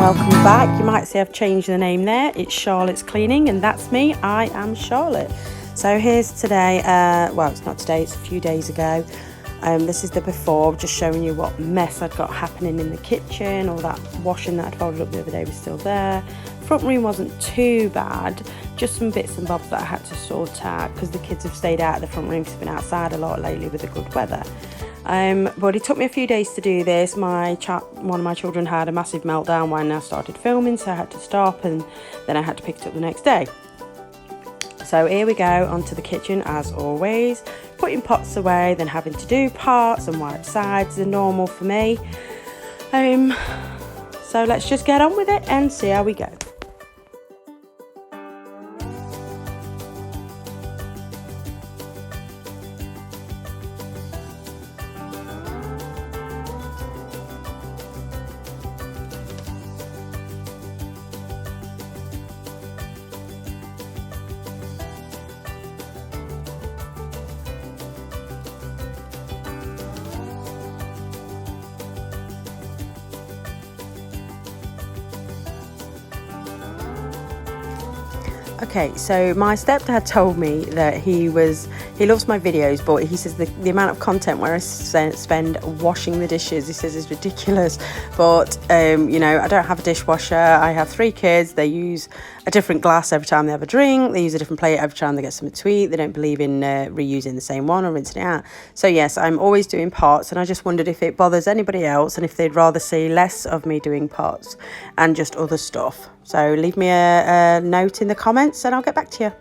welcome back. You might see I've changed the name there. It's Charlotte's Cleaning, and that's me. I am Charlotte. So here's today, well, it's not today, it's a few days ago. This is the before, just showing you what mess I'd got happening in the kitchen. All that washing that I'd folded up the other day was still there. Front room wasn't too bad, just some bits and bobs that I had to sort out because the kids have stayed out of the front room because they've been outside a lot lately with the good weather. But it took me a few days to do this. One of my children had a massive meltdown when I started filming, so I had to stop, and then I had to pick it up the next day. So here we go, onto the kitchen as always, putting pots away, then having to do parts and wipe sides are normal for me. So let's just get on with it and see how we go. Okay, so my stepdad told me that he loves my videos, but he says the amount of content where I spend washing the dishes, he says, is ridiculous. But, you know, I don't have a dishwasher. I have 3 kids. They use a different glass every time they have a drink. They use a different plate every time they get something to eat. They don't believe in reusing the same one or rinsing it out. So, yes, I'm always doing pots, and I just wondered if it bothers anybody else and if they'd rather see less of me doing pots and just other stuff. So leave me a note in the comments and I'll get back to you.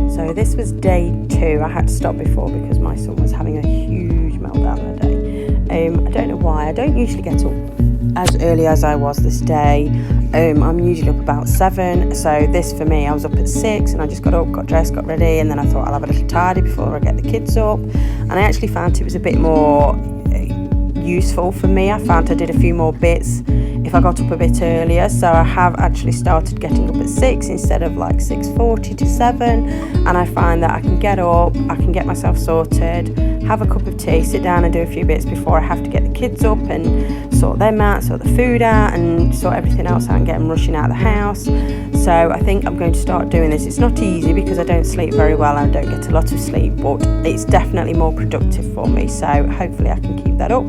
So this was day 2. I had to stop before because my son was having a huge meltdown the day. I don't know why. I don't usually get up as early as I was this day. I'm usually up about 7. So this for me, I was up at 6 and I just got up, got dressed, got ready, and then I thought I'll have a little tidy before I get the kids up. And I actually found it was a bit more useful for me. I found I did a few more bits if I got up a bit earlier, so I have actually started getting up at 6 instead of like 6:40 to 7, and I find that I can get up, I can get myself sorted, have a cup of tea, sit down and do a few bits before I have to get the kids up and sort them out, sort the food out and sort everything else out and get them rushing out of the house. So I think I'm going to start doing this. It's not easy because I don't sleep very well and I don't get a lot of sleep, but it's definitely more productive for me, so hopefully I can keep that up.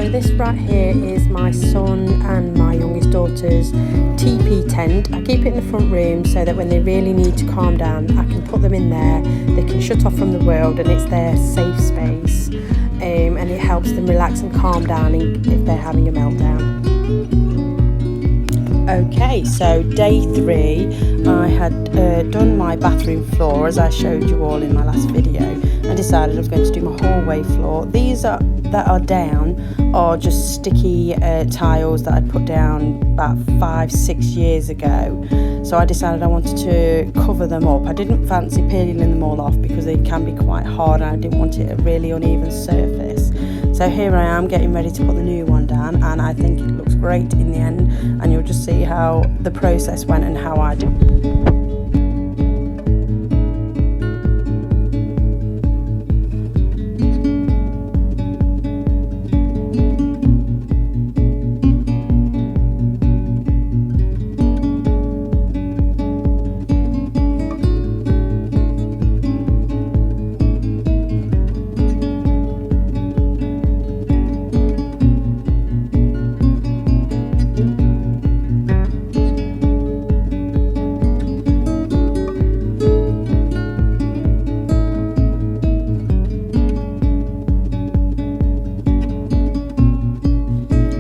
So this right here is my son and my youngest daughter's teepee tent. I keep it in the front room so that when they really need to calm down, I can put them in there. They can shut off from the world and it's their safe space. And it helps them relax and calm down if they're having a meltdown. Okay, so day 3, I had done my bathroom floor as I showed you all in my last video, and decided I was going to do my hallway floor. These that are down are just sticky tiles that I put down about 5-6 years ago. So I decided I wanted to cover them up. I didn't fancy peeling them all off because they can be quite hard and I didn't want it a really uneven surface. So here I am getting ready to put the new one down, and I think it looks great in the end, and you'll just see how the process went and how I did.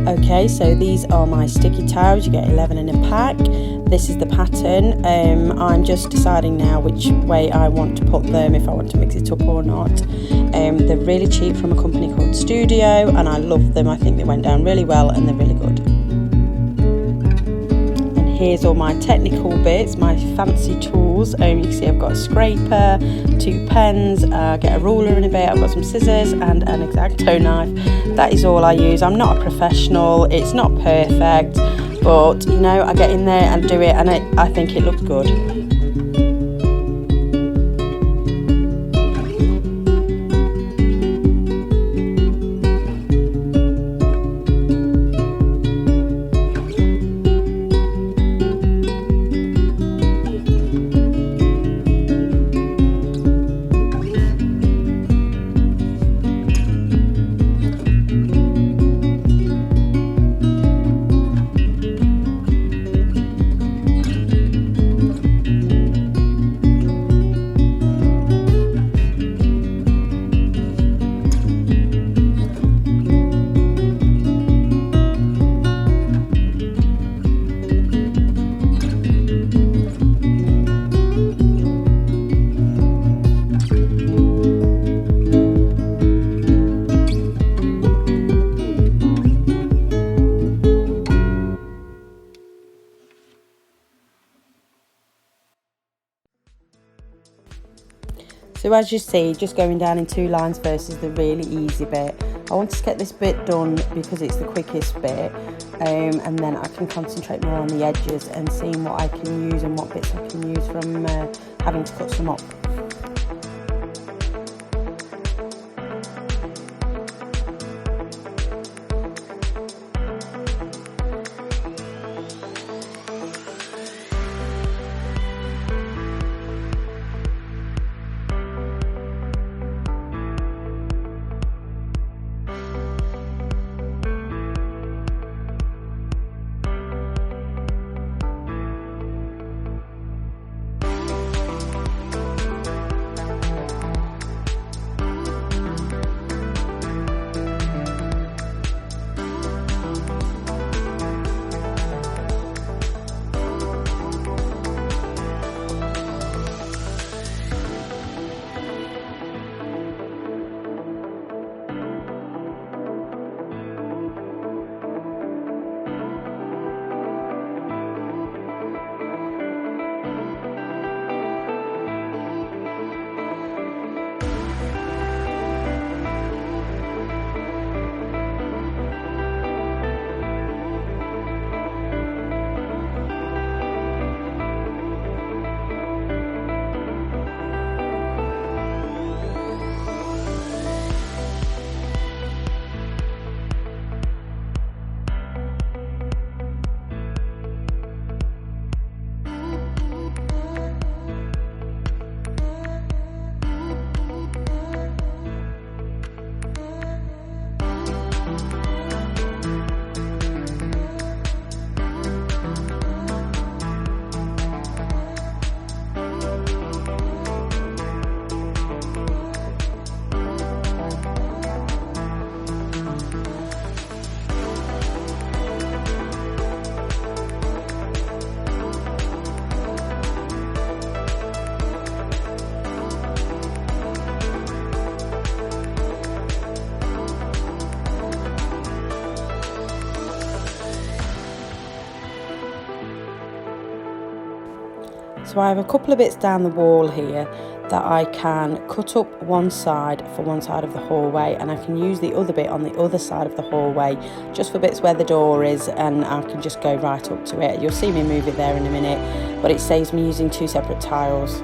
Okay, so these are my sticky tiles. You get 11 in a pack. This is the pattern. I'm just deciding now which way I want to put them, if I want to mix it up or not. They're really cheap from a company called Studio, and I love them. I think they went down really well and they're really good. And here's all my technical bits, my fancy tools. You can see I've got a scraper, 2 pens, get a ruler in a bit, I've got some scissors and an X-Acto knife. That is all I use. I'm not a professional, it's not perfect, but you know, I get in there and do it, and I think it looks good. So as you see, just going down in 2 lines first is the really easy bit. I want to get this bit done because it's the quickest bit, and then I can concentrate more on the edges and seeing what I can use and what bits I can use from having to cut some up. So I have a couple of bits down the wall here that I can cut up one side for one side of the hallway, and I can use the other bit on the other side of the hallway just for bits where the door is, and I can just go right up to it. You'll see me move it there in a minute, but it saves me using two separate tiles.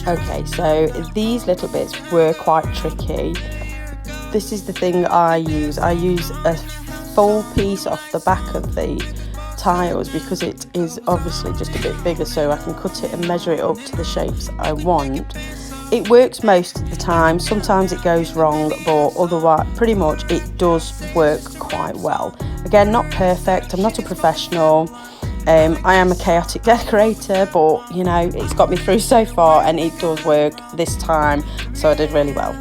Okay, so these little bits were quite tricky. This is the thing I use. I use a full piece off the back of the tiles because it is obviously just a bit bigger, so I can cut it and measure it up to the shapes I want. It works most of the time. Sometimes it goes wrong, but otherwise pretty much it does work quite well. Again, not perfect. I'm not a professional. I am a chaotic decorator, but you know, it's got me through so far and it does work this time, so I did really well.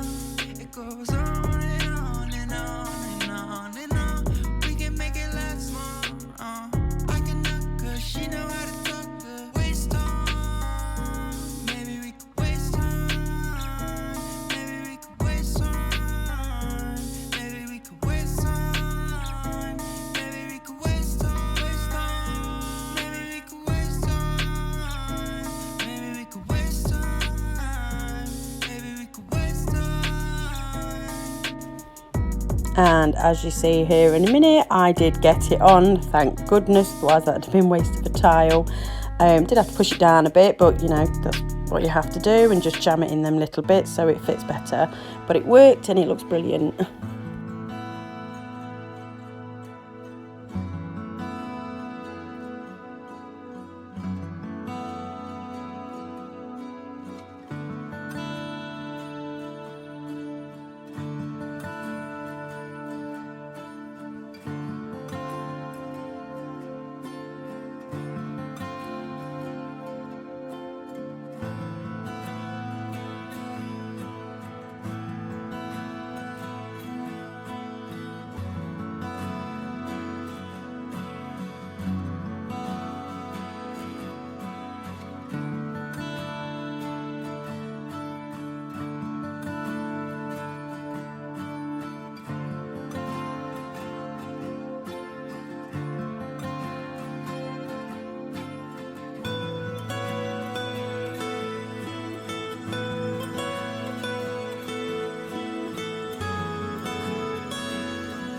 And as you see here in a minute, I did get it on, thank goodness, otherwise that would have been waste of a tile. Did have to push it down a bit, but you know, that's what you have to do, and just jam it in them little bits so it fits better. But it worked and it looks brilliant.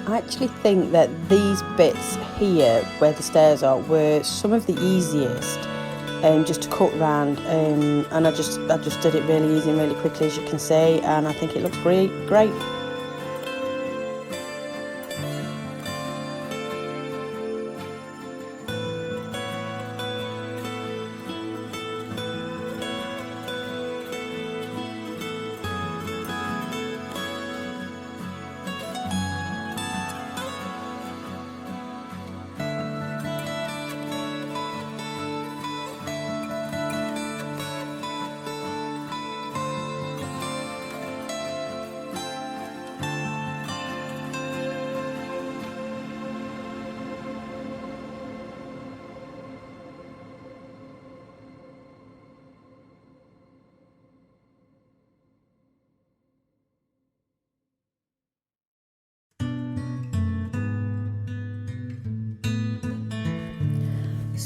I actually think that these bits here where the stairs are were some of the easiest just to cut round, and I just did it really easy and really quickly, as you can see, and I think it looks great.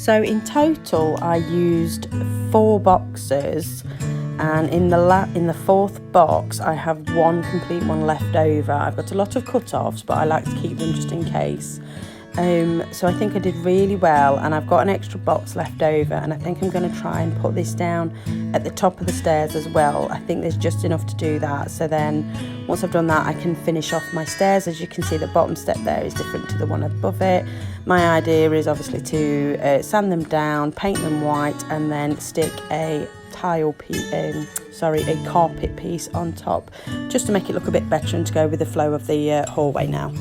So in total I used 4 boxes, and in the fourth box I have one complete one left over. I've got a lot of cut-offs, but I like to keep them just in case. So I think I did really well, and I've got an extra box left over, and I think I'm going to try and put this down at the top of the stairs as well. I think there's just enough to do that, so then once I've done that I can finish off my stairs. As you can see, the bottom step there is different to the one above it. My idea is obviously to sand them down, paint them white, and then stick a a carpet piece on top, just to make it look a bit better and to go with the flow of the hallway now.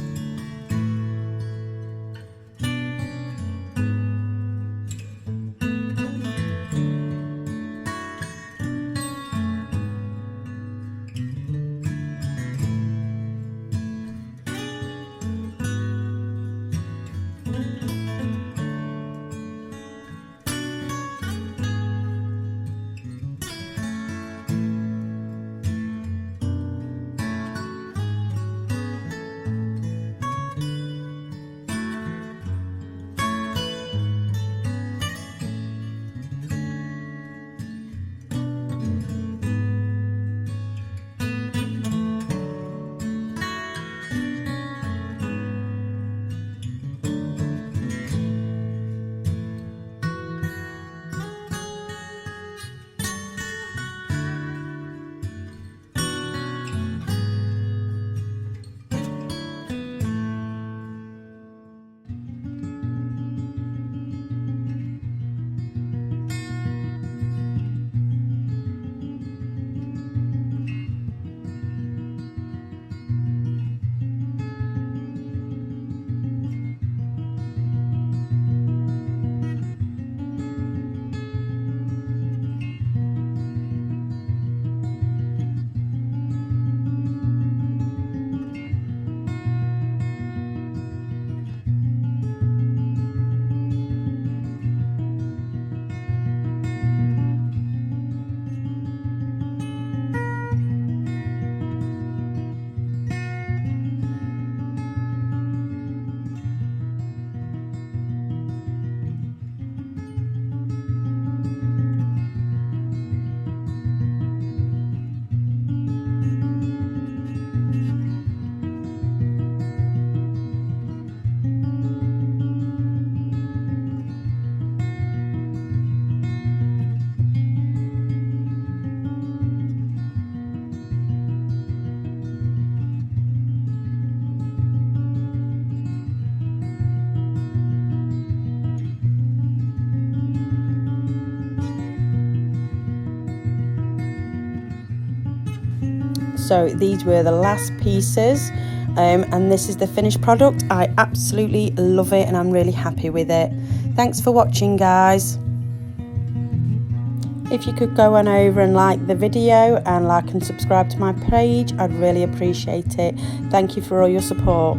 So these were the last pieces, and this is the finished product. I absolutely love it and I'm really happy with it. Thanks for watching, guys. If you could go on over and like the video and like and subscribe to my page, I'd really appreciate it. Thank you for all your support.